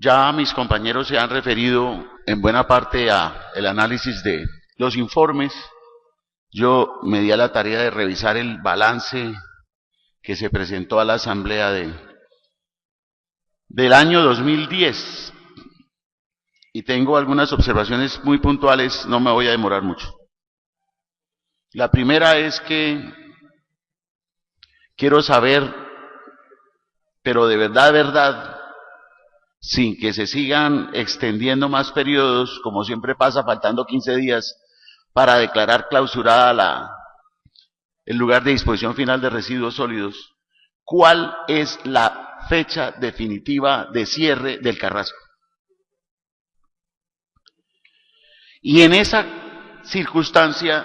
Ya mis compañeros se han referido en buena parte al análisis de los informes. Yo me di a la tarea de revisar el balance que se presentó a la Asamblea del año 2010 y tengo algunas observaciones muy puntuales, no me voy a demorar mucho. La primera es que quiero saber, pero de verdad, sin que se sigan extendiendo más periodos, como siempre pasa, faltando 15 días para declarar clausurada el lugar de disposición final de residuos sólidos, ¿cuál es la fecha definitiva de cierre del Carrasco? Y en esa circunstancia,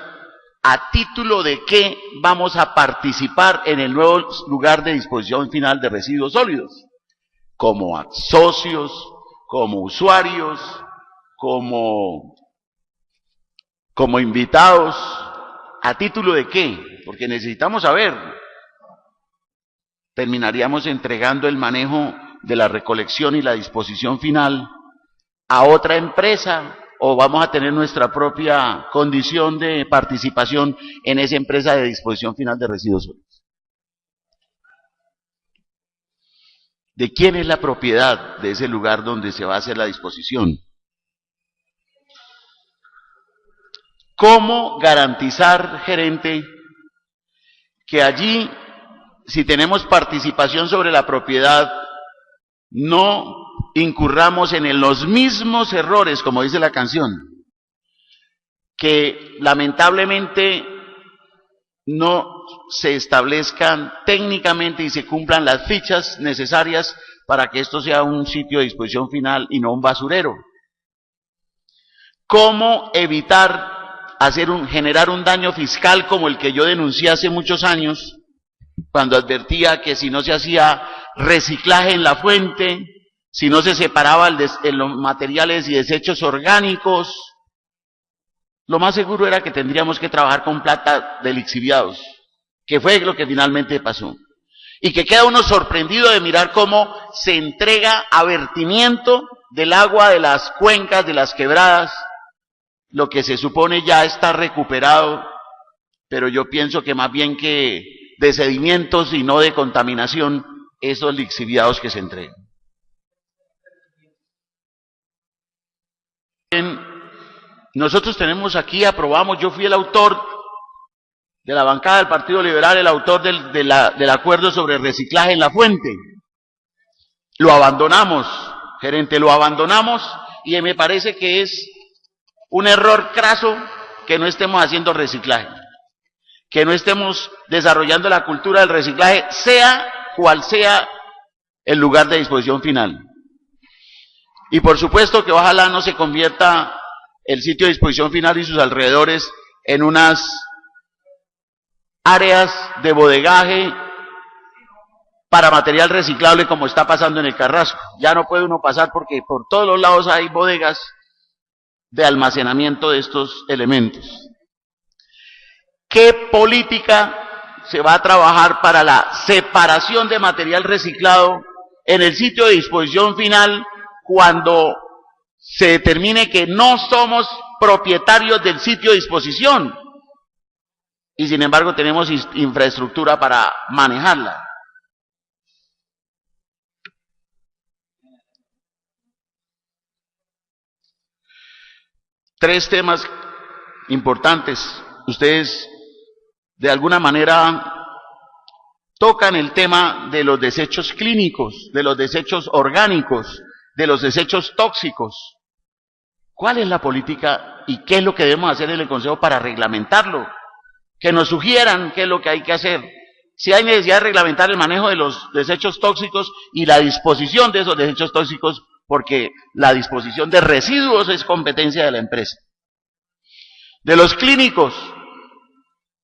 ¿a título de qué vamos a participar en el nuevo lugar de disposición final de residuos sólidos? Como socios, como usuarios, como invitados, ¿a título de qué? Porque necesitamos saber. Terminaríamos entregando el manejo de la recolección y la disposición final a otra empresa, o vamos a tener nuestra propia condición de participación en esa empresa de disposición final de residuos sólidos. ¿De quién es la propiedad de ese lugar donde se va a hacer la disposición? ¿Cómo garantizar, gerente, que allí, si tenemos participación sobre la propiedad, no incurramos en los mismos errores, como dice la canción, que lamentablemente no se establezcan técnicamente y se cumplan las fichas necesarias para que esto sea un sitio de disposición final y no un basurero? ¿Cómo evitar generar un daño fiscal como el que yo denuncié hace muchos años, cuando advertía que si no se hacía reciclaje en la fuente, si no se separaba los materiales y desechos orgánicos, lo más seguro era que tendríamos que trabajar con plata de lixiviados, que fue lo que finalmente pasó. Y que queda uno sorprendido de mirar cómo se entrega a vertimiento del agua de las cuencas, de las quebradas, lo que se supone ya está recuperado, pero yo pienso que más bien que de sedimentos y no de contaminación, esos lixiviados que se entregan. Nosotros tenemos aquí, aprobamos, yo fui el autor de la bancada del Partido Liberal, el autor del acuerdo sobre el reciclaje en la fuente. Lo abandonamos, gerente, lo abandonamos, y me parece que es un error craso que no estemos haciendo reciclaje, que no estemos desarrollando la cultura del reciclaje, sea cual sea el lugar de disposición final. Y por supuesto que ojalá no se convierta el sitio de disposición final y sus alrededores en unas áreas de bodegaje para material reciclable como está pasando en el Carrasco. Ya no puede uno pasar porque por todos los lados hay bodegas de almacenamiento de estos elementos. ¿Qué política se va a trabajar para la separación de material reciclado en el sitio de disposición final cuando se determine que no somos propietarios del sitio de disposición y sin embargo tenemos infraestructura para manejarla? Tres temas importantes. Ustedes de alguna manera tocan el tema de los desechos clínicos, de los desechos orgánicos, de los desechos tóxicos. ¿Cuál es la política y qué es lo que debemos hacer en el Consejo para reglamentarlo? Que nos sugieran qué es lo que hay que hacer. Si hay necesidad de reglamentar el manejo de los desechos tóxicos y la disposición de esos desechos tóxicos, porque la disposición de residuos es competencia de la empresa. De los clínicos,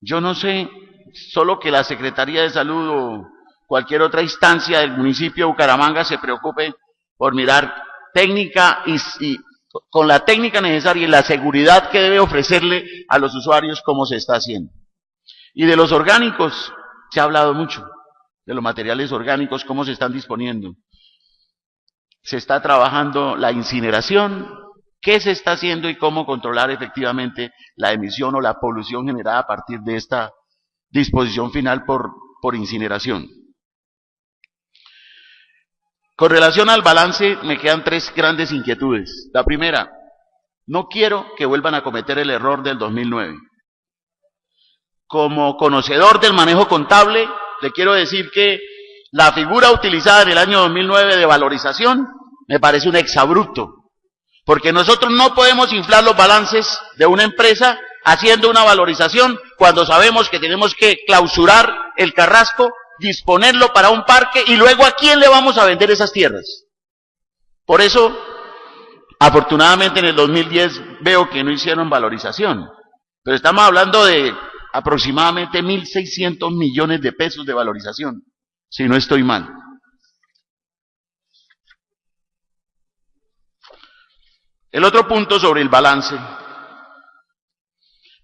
yo no sé, solo que la Secretaría de Salud o cualquier otra instancia del municipio de Bucaramanga se preocupe por mirar técnica y con la técnica necesaria y la seguridad que debe ofrecerle a los usuarios cómo se está haciendo. Y de los orgánicos, se ha hablado mucho, de los materiales orgánicos, cómo se están disponiendo. se está trabajando la incineración, qué se está haciendo y cómo controlar efectivamente la emisión o la polución generada a partir de esta disposición final por incineración. Con relación al balance, me quedan tres grandes inquietudes. La primera, no quiero que vuelvan a cometer el error del 2009. Como conocedor del manejo contable, le quiero decir que la figura utilizada en el año 2009 de valorización me parece un exabrupto, porque nosotros no podemos inflar los balances de una empresa haciendo una valorización cuando sabemos que tenemos que clausurar el carrasco, disponerlo para un parque y luego a quién le vamos a vender esas tierras. Por eso, afortunadamente en el 2010 veo que no hicieron valorización, pero estamos hablando de aproximadamente 1.600 millones de pesos de valorización, si no estoy mal. El otro punto sobre el balance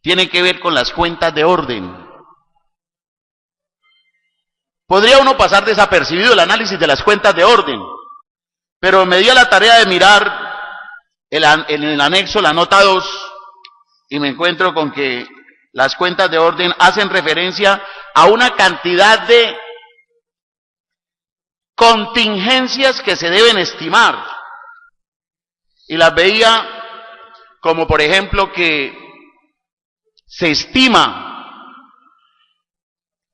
tiene que ver con las cuentas de orden. Podría uno pasar desapercibido el análisis de las cuentas de orden, pero me di a la tarea de mirar en el anexo, la nota 2, y me encuentro con que las cuentas de orden hacen referencia a una cantidad de contingencias que se deben estimar. Y las veía como, por ejemplo, que se estima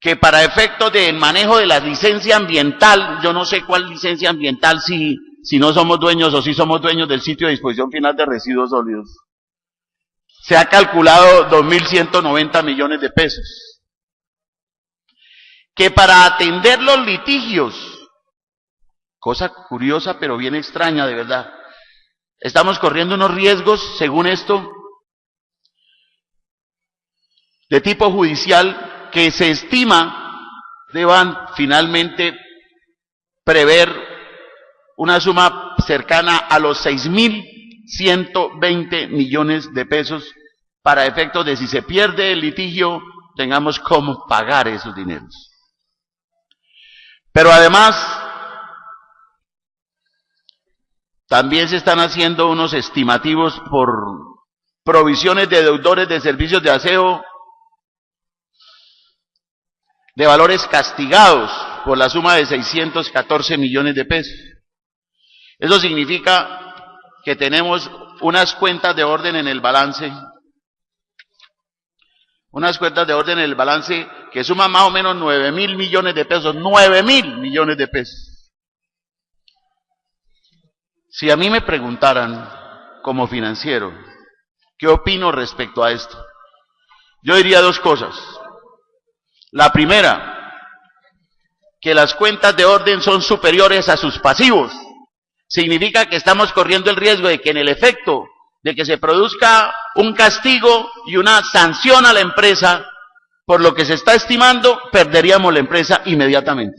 que para efectos del manejo de la licencia ambiental, yo no sé cuál licencia ambiental, si no somos dueños o si somos dueños del sitio de disposición final de residuos sólidos, se ha calculado 2.190 millones de pesos. Que para atender los litigios, cosa curiosa pero bien extraña de verdad, estamos corriendo unos riesgos, según esto, de tipo judicial, que se estima deban finalmente prever una suma cercana a los 6.120 millones de pesos para efectos de si se pierde el litigio, tengamos cómo pagar esos dineros. Pero además, también se están haciendo unos estimativos por provisiones de deudores de servicios de aseo de valores castigados por la suma de 614 millones de pesos. Eso significa que tenemos unas cuentas de orden en el balance, que suman más o menos 9.000 millones de pesos, 9.000 millones de pesos. Si a mí me preguntaran como financiero, ¿qué opino respecto a esto? Yo diría dos cosas. La primera, que las cuentas de orden son superiores a sus pasivos. Significa que estamos corriendo el riesgo de que en el efecto de que se produzca un castigo y una sanción a la empresa por lo que se está estimando, perderíamos la empresa inmediatamente.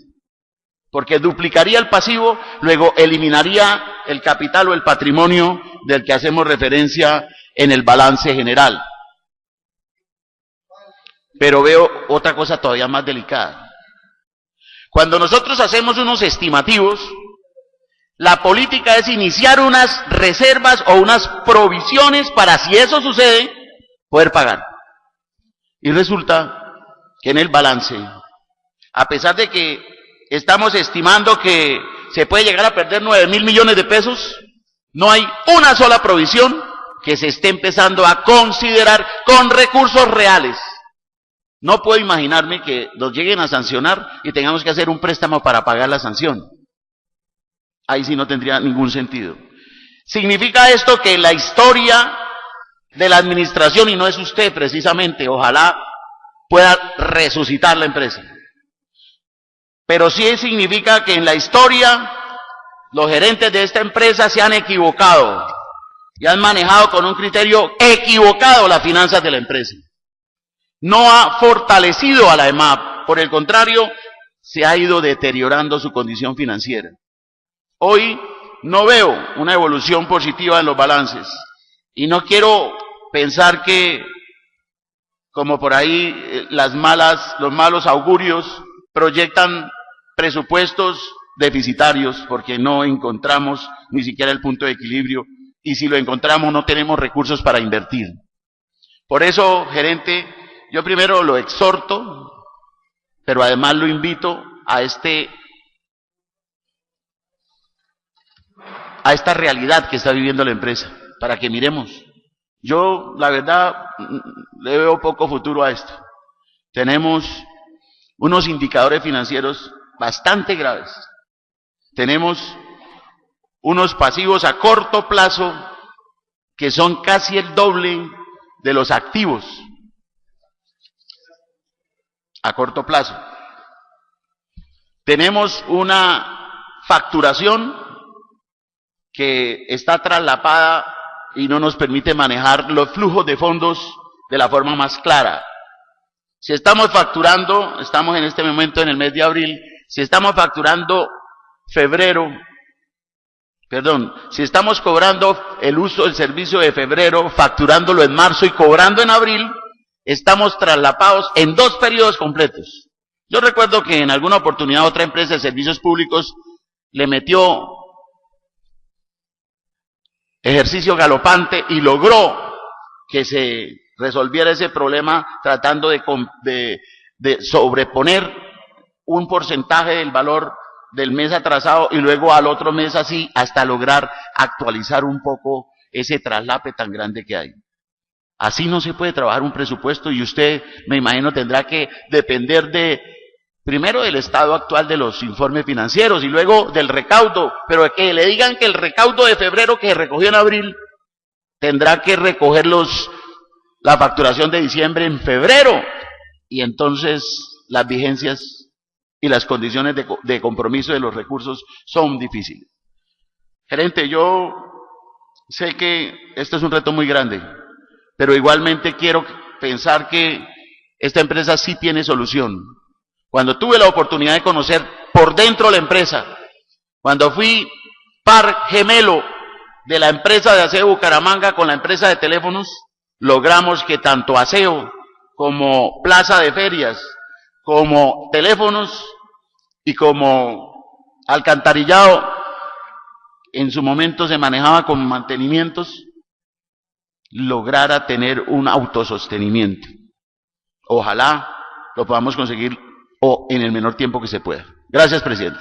Porque duplicaría el pasivo, luego eliminaría el capital o el patrimonio del que hacemos referencia en el balance general. Pero veo otra cosa todavía más delicada. Cuando nosotros hacemos unos estimativos, la política es iniciar unas reservas o unas provisiones para, si eso sucede, poder pagar. Y resulta que en el balance, a pesar de que estamos estimando que se puede llegar a perder 9.000 millones de pesos, no hay una sola provisión que se esté empezando a considerar con recursos reales. No puedo imaginarme que nos lleguen a sancionar y tengamos que hacer un préstamo para pagar la sanción. Ahí sí no tendría ningún sentido. Significa esto que la historia de la administración, y no es usted precisamente, ojalá pueda resucitar la empresa. Pero sí significa que en la historia los gerentes de esta empresa se han equivocado y han manejado con un criterio equivocado las finanzas de la empresa. No ha fortalecido a la EMAP, por el contrario, se ha ido deteriorando su condición financiera. Hoy no veo una evolución positiva en los balances y no quiero pensar que, como por ahí los malos augurios proyectan presupuestos deficitarios porque no encontramos ni siquiera el punto de equilibrio, y si lo encontramos no tenemos recursos para invertir. Por eso, gerente, yo primero lo exhorto, pero además lo invito a esta realidad que está viviendo la empresa, para que miremos. Yo, la verdad, le veo poco futuro a esto. Tenemos unos indicadores financieros bastante graves. Tenemos unos pasivos a corto plazo que son casi el doble de los activos a corto plazo. Tenemos una facturación que está traslapada y no nos permite manejar los flujos de fondos de la forma más clara. Si estamos facturando, estamos en este momento en el mes de abril, si estamos facturando si estamos cobrando el uso del servicio de febrero, facturándolo en marzo y cobrando en abril, estamos traslapados en 2 periodos completos. Yo recuerdo que en alguna oportunidad otra empresa de servicios públicos le metió ejercicio galopante y logró que se resolviera ese problema tratando de sobreponer un porcentaje del valor del mes atrasado y luego al otro mes así hasta lograr actualizar un poco ese traslape tan grande que hay. Así no se puede trabajar un presupuesto y usted, me imagino, tendrá que depender primero del estado actual de los informes financieros y luego del recaudo, pero que le digan que el recaudo de febrero que se recogió en abril tendrá que recoger la facturación de diciembre en febrero, y entonces las vigencias y las condiciones de compromiso de los recursos son difíciles. Gerente, yo sé que esto es un reto muy grande, pero igualmente quiero pensar que esta empresa sí tiene solución. Cuando tuve la oportunidad de conocer por dentro la empresa, cuando fui par gemelo de la empresa de aseo Bucaramanga con la empresa de teléfonos, logramos que tanto aseo como plaza de ferias, como teléfonos y como alcantarillado, en su momento se manejaba con mantenimientos, lograra tener un autosostenimiento. Ojalá lo podamos conseguir en el menor tiempo que se pueda. Gracias, presidente.